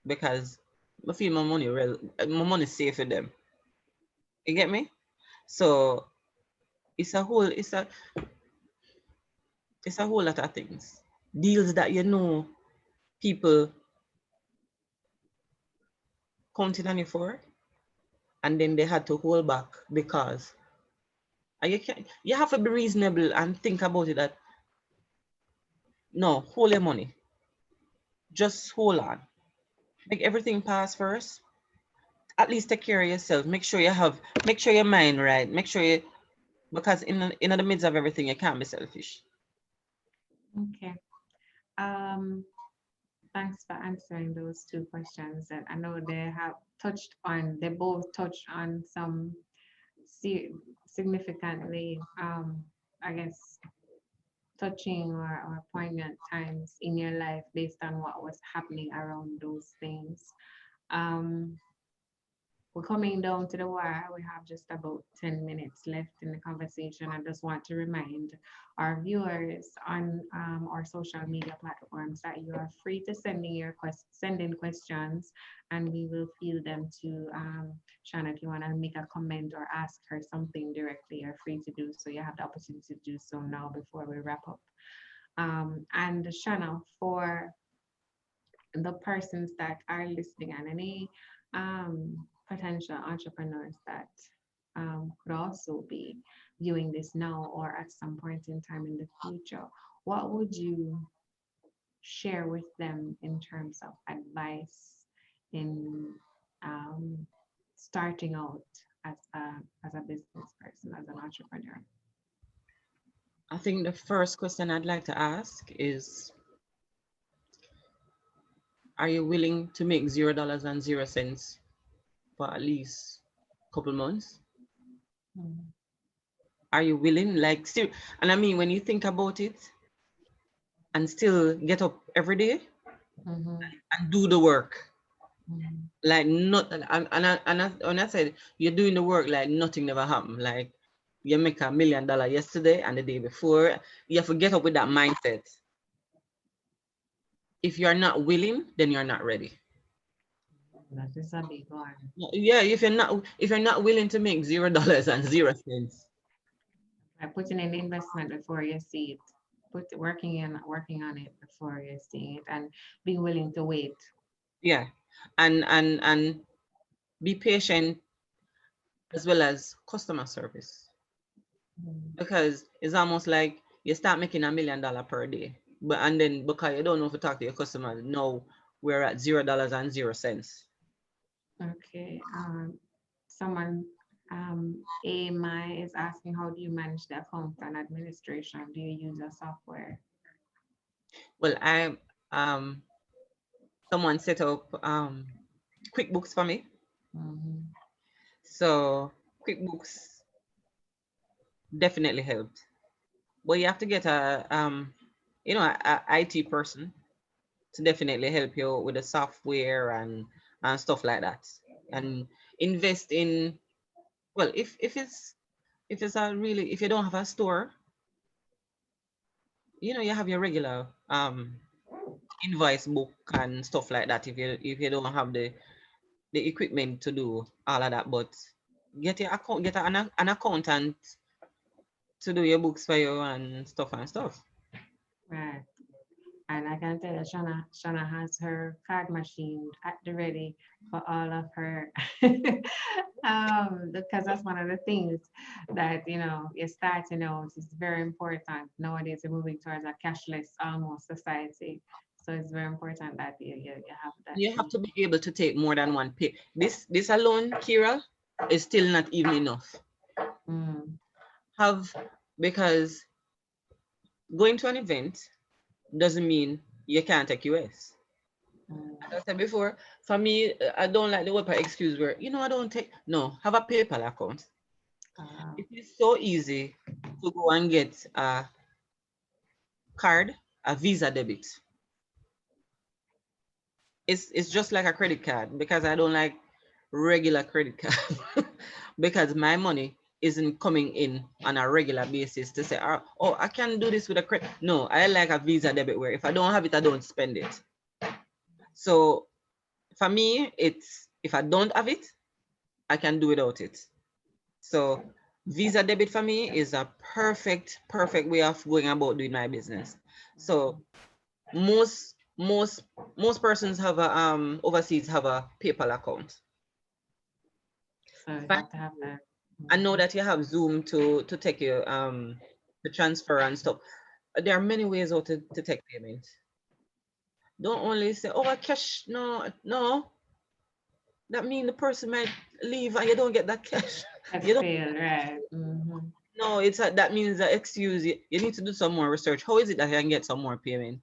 because I feel my money is safe with them. You get me? So it's a whole it's a whole lot of things. Deals that you know people counted on you for, and then they had to hold back because and you have to be reasonable and think about it that no, hold your money. Just hold on. Make everything pass first. At least take care of yourself. Make sure your mind right. Make sure you because in the midst of everything you can't be selfish. Okay. Um, Thanks for answering those two questions. And I know they both touched on some si- significantly, I guess, touching or poignant times in your life based on what was happening around those things. Um, we're coming down to the wire. We have just about 10 minutes left in the conversation. I just want to remind our viewers on our social media platforms that you are free to send in questions, and we will field them to Shanna. If you want to make a comment or ask her something directly, you're free to do so. You have the opportunity to do so now before we wrap up. And Shanna, for the persons that are listening and any potential entrepreneurs that could also be viewing this now or at some point in time in the future, what would you share with them in terms of advice in um, starting out as a business person, as an entrepreneur? I think the first question I'd like to ask is are you willing to make $0 and 0 cents for at least a couple months? Mm, Are you willing? Like still and I mean when you think about it and still get up every day mhm, and do the work. mhm, Like not when I said you're doing the work like nothing never happened. Like you make $1 million yesterday and the day before. You have to get up with that mindset. If you're not willing, then you're not ready. that is a big one. Yeah, if you're not willing to make $0 and 0 cents. Like putting in the investment before you see it, working on it before you see it, and being willing to wait. Yeah. And be patient as well as customer service. Mm, Because it's almost like you start making $1 million per day. But and then because you don't know if to talk to your customers, no, we're at $0 and 0 cents. okay. Someone, AMI is asking, how do you manage the account and administration? Do you use a software? Well, Um, someone set up QuickBooks for me. Mhm. So QuickBooks definitely helped. But you have to get a IT person to definitely help you with the software and stuff like that. And invest in, well, if it's a really, if you don't have a store, you have your regular invoice book and stuff like that, if you don't have the equipment to do all of that. But get an accountant to do your books for you and stuff. Right. And I can tell you, Shanna has her card machine at the ready for all of her, because that's one of the things that, you're starting out. It's very important. Nowadays, we're moving towards a cashless almost society. So it's very important that you have that You have thing. to be able to take more than one pay. This alone, Kira, is still not even enough. Mm, Have Because going to an event doesn't mean you can't take US. mm, As I said before, for me, I don't like the word excuse where, I don't take, no, have a PayPal account. uh, It is so easy to go and get a card, a Visa debit. It's just like a credit card, because I don't like regular credit card because my money isn't coming in on a regular basis to say, oh, I can do this with a credit. No, I like a Visa debit where if I don't have it, I don't spend it. So for me, it's if I don't have it, I can do without it. So Visa debit for me is a perfect way of going about doing my business. So most persons have a overseas have a PayPal account. so you Fine. have to have that. I know Mhm. that you have Zoom to take your the transfer and stuff. There are many ways how to take payment. Don't only say, oh, I cash. No, no. That means the person might leave and you don't get that cash. That's You don't. fail, right? No, that means that excuse. You need to do some more research. How is it that I can get some more payment?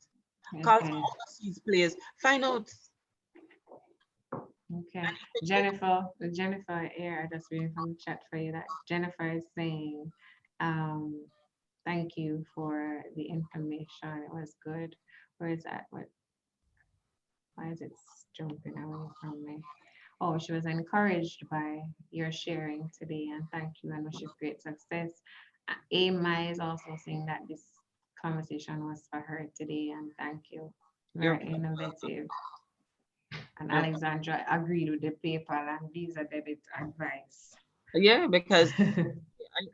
Call some Okay. overseas players. Find out. Okay. Jennifer here, I just reading from the chat for you that Jennifer is saying, um, thank you for the information. It was good. Where is that? Why is it jumping away from me? Oh, she was encouraged by your sharing today and thank you and wish you great success. Ama is also saying that this conversation was for her today and thank you. You're Very innovative. And uh, Alexandra agreed with the PayPal and Visa debit advice. yeah, because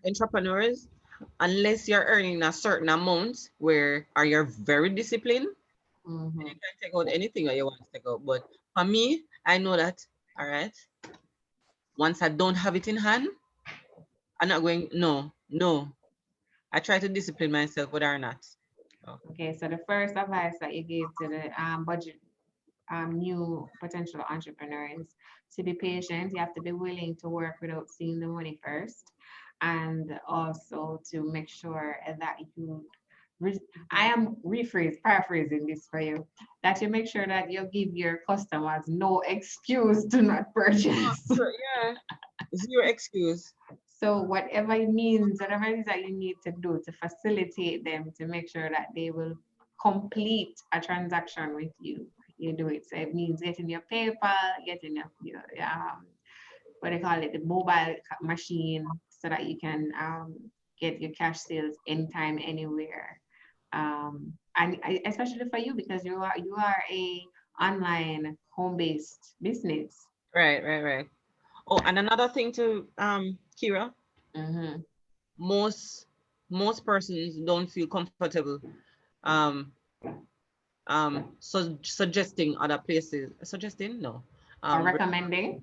entrepreneurs, unless you're earning a certain amount where are you're very disciplined, you Mhm. can take out anything that you want to take out. But for me, I know that, all right, once I don't have it in hand, I'm not going, no, no. I try to discipline myself, whether or not. So, Okay, so the first advice that you gave to the budget new potential entrepreneurs to be patient. You have to be willing to work without seeing the money first, and also to make sure that you. I am paraphrasing this for you, that you make sure that you give your customers no excuse to not purchase. yeah, zero excuse. So whatever it is that you need to do to facilitate them to make sure that they will complete a transaction with you, you do it. So it means getting your PayPal, getting your what do you call it, the mobile machine, so that you can get your cash sales anytime, anywhere. And especially for you because you are a online home-based business. Right. Oh, and another thing to Kira, Mm-hmm. most most persons don't feel comfortable um suggesting other places. Suggesting, no. Or Um, recommending.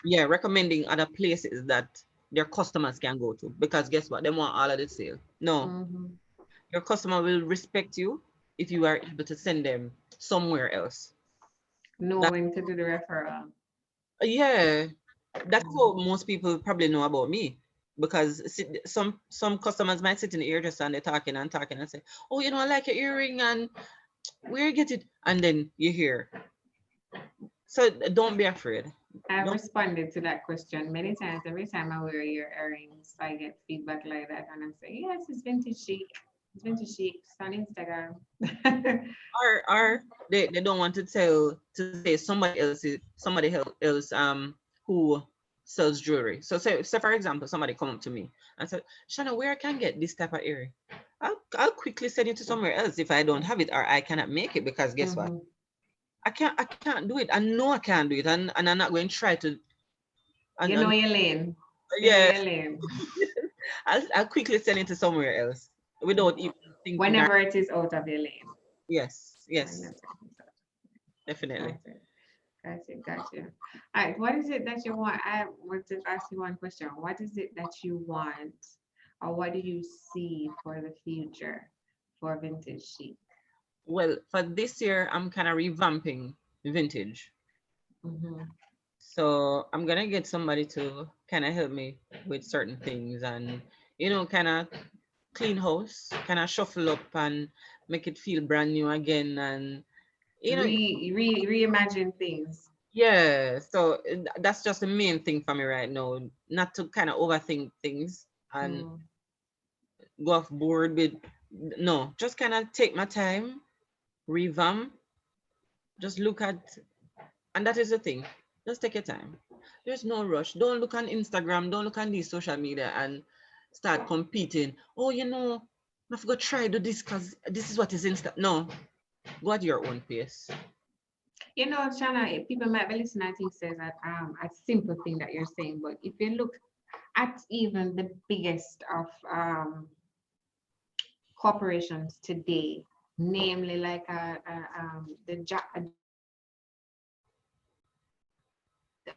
yeah, recommending other places that their customers can go to, because guess what? They want all of the sale. No, Mm-hmm. your customer will respect you if you are able to send them somewhere else. That Knowing to do the referral. Yeah, that's Mhm. what most people probably know about me. Because some customers might sit in the ear just and they're talking and talking and say, "Oh, I like your earring and where you get it? And then you hear. So don't be afraid. I've Don't, responded to that question many times. Every time I wear your earrings, I get feedback like that, and I'm saying, yes, it's vintage chic. It's vintage chic. It's on Instagram. or they don't want to tell to say somebody else who sells jewelry. So say for example, somebody come up to me and said, Shanna, where I can get this type of earring? I'll quickly send it to somewhere else if I don't have it or I cannot make it, because guess what? Mhm. I can't do it. I know I can't do it, and I'm not going to try to. You know And your lane. You know yeah, your lane. I'll quickly send it to somewhere else without even thinking that. Whenever it is out of your lane. Yes, Whenever it is out. definitely. Got it. Gotcha. All right. What is it that you want? I want to ask you one question. What is it that you want, or what do you see for the future for vintage chic? Well, for this year, I'm kind of revamping vintage. Mm-hmm. So I'm gonna get somebody to kind of help me with certain things, and kind of clean house, kind of shuffle up and make it feel brand new again. And you know, Reimagine things. yeah. So that's just the main thing for me right now. Not to kind of overthink things and Mm. go off board with. No, just kind of take my time, revamp, just look at. And that is the thing. Just take your time. There's no rush. Don't look on Instagram. Don't look on these social media and start competing. Oh, I forgot to try do this because this is what is Insta. No, go at your own pace. You know, Shanna, people might be listening, I think says that a simple thing that you're saying, but if you look at even the biggest of corporations today, namely like the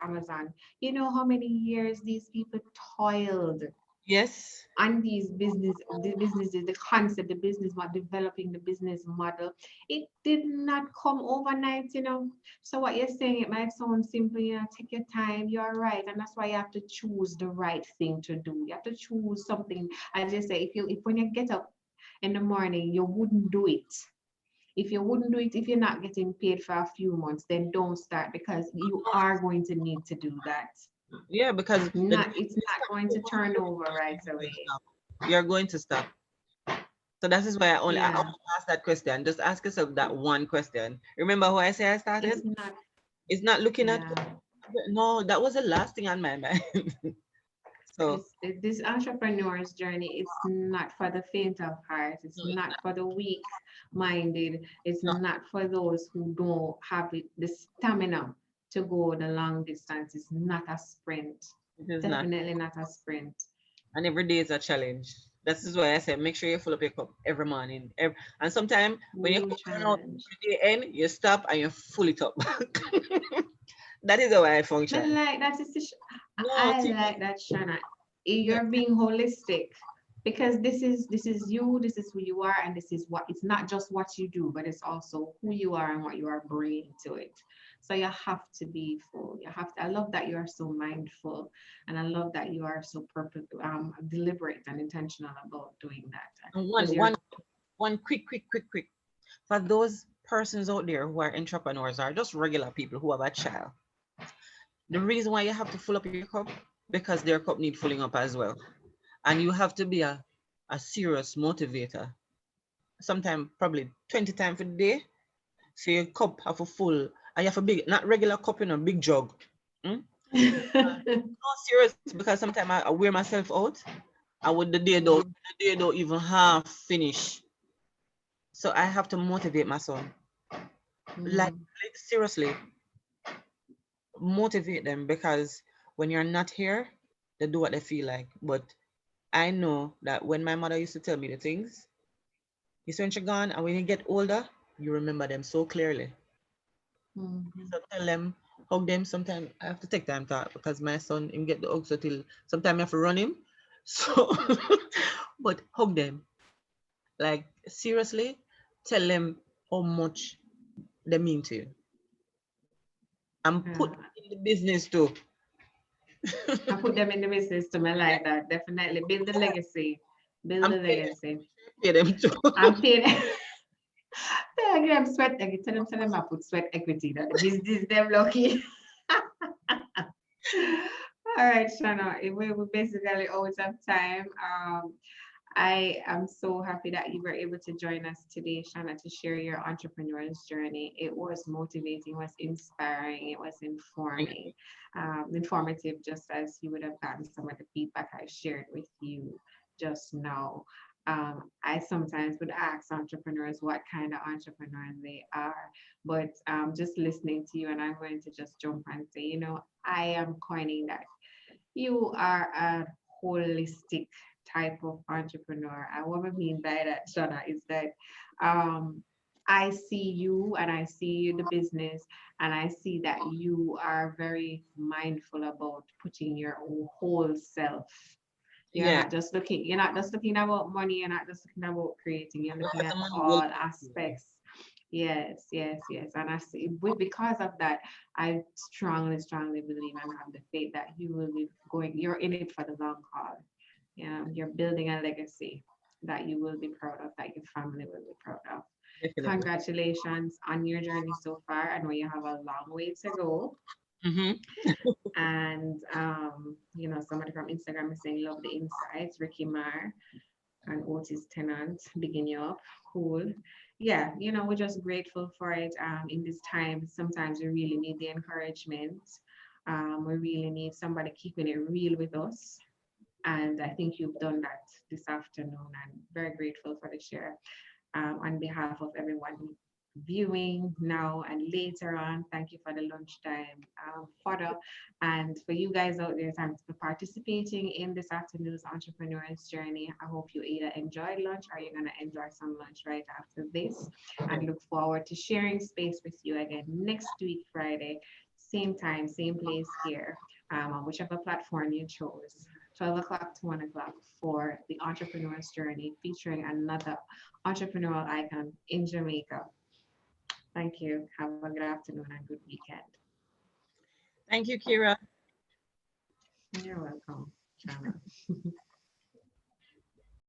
Amazon, you know how many years these people toiled Yes. on the businesses, the concept, the business model, developing the business model. It did not come overnight, you know. So what you're saying, it might sound simple, take your time, you're right. And that's why you have to choose the right thing to do. You have to choose something. As you say, if when you get up in the morning, you wouldn't do it. If you wouldn't do it, if you're not getting paid for a few months, then don't start, because you are going to need to do that. Yeah, because It's not going to turn over right away. you're going to stop. So that is why I Yeah, only ask that question. Just ask yourself that one question. Remember who I say I it's started? not. It's not looking at. Yeah, No, that was the last thing on my mind. So this entrepreneur's journey. It's not for the faint of heart. It's no, it's not for the weak-minded. It's not. not for those who don't have the stamina to go the long distance. It's not a sprint. It is not. Definitely not a sprint. And every day is a challenge. That is why I said make sure you fill up your cup every morning. And sometimes when your New cup run out challenge. the day end, you stop and you fill it up. That is how I I function. like that decision. No, I see, like that, Shanna. yeah, You're being holistic, because this is you, this is who you are, and this is what, it's not just what you do, but it's also who you are and what you are bringing to it. So you have to be full. You have to. I love that you are so mindful, and I love that you are so deliberate and intentional about doing that, and because one you're. one one quick. For those persons out there who are entrepreneurs or just regular people who have a child, the reason why you have to fill up your cup, because their cup need filling up as well. And you have to be a serious motivator. Sometimes probably 20 times for the day. So your cup have a full, and you have a big, not regular cup in a big jug. Mm? No, serious, because sometimes I wear myself out. And with the day don't even half finish. So I have to motivate my son. Like seriously, motivate them, because when you're not here, they do what they feel like. But I know that when my mother used to tell me the things, you see when she gone, and when you get older, you remember them so clearly. Mhm. So tell them, hug them. Sometimes I have to take time to talk, because my son him get the hug so till sometimes I have to run him. So but hug them. Like seriously, tell them how much they mean to you. And put Yeah. in the business too. I put them in the business to me like that. Definitely build the legacy. Build And the legacy. pay them too. I'm paid. Yeah, give them sweat equity. Tell them I put sweat equity. That the business them lucky. All right, Shanna, we're basically out of time. I am so happy that you were able to join us today, Shanna, to share your entrepreneur's journey. It was motivating, it was inspiring, it was Thank informing, informative, just as you would have gotten some of the feedback I shared with you just now. I sometimes would ask entrepreneurs what kind of entrepreneurs they are, but just listening to you, and I'm going to just jump and say, I am coining that you are a holistic type of entrepreneur. And what I mean by that, Shana, is that um, I see you and I see the business and I see that you are very mindful about putting your whole self. Yeah, You're not just looking about money, you're not just looking about creating, you're looking because the at money will all come to you. aspects. Yes, yes, yes. And I see because of that, I strongly, strongly believe and have the faith that you will be you're in it for the long haul. You're building a legacy that you will be proud of, that your family will be proud of. Definitely. Congratulations on your journey so far. I know you have a long way to go. Mm-hmm. And somebody from Instagram is saying, love the insights, Ricky Marr and Otis Tennant, bigging you up. Cool. Yeah, we're just grateful for it. In this time, sometimes we really need the encouragement. We really need somebody keeping it real with us. And I think you've done that this afternoon. I'm very grateful for the share. On behalf of everyone viewing now and later on, thank you for the lunchtime fodder. And for you guys out there, thanks for participating in this afternoon's entrepreneur's journey. I hope you either enjoyed lunch or you're going to enjoy some lunch right after this. And look forward to sharing space with you again next week, Friday, same time, same place here, on whichever platform you chose. 12 o'clock to 1 o'clock for the entrepreneur's journey, featuring another entrepreneurial icon in Jamaica. Thank you. Have a good afternoon and good weekend. Thank you, Kira. You're welcome, Shanna.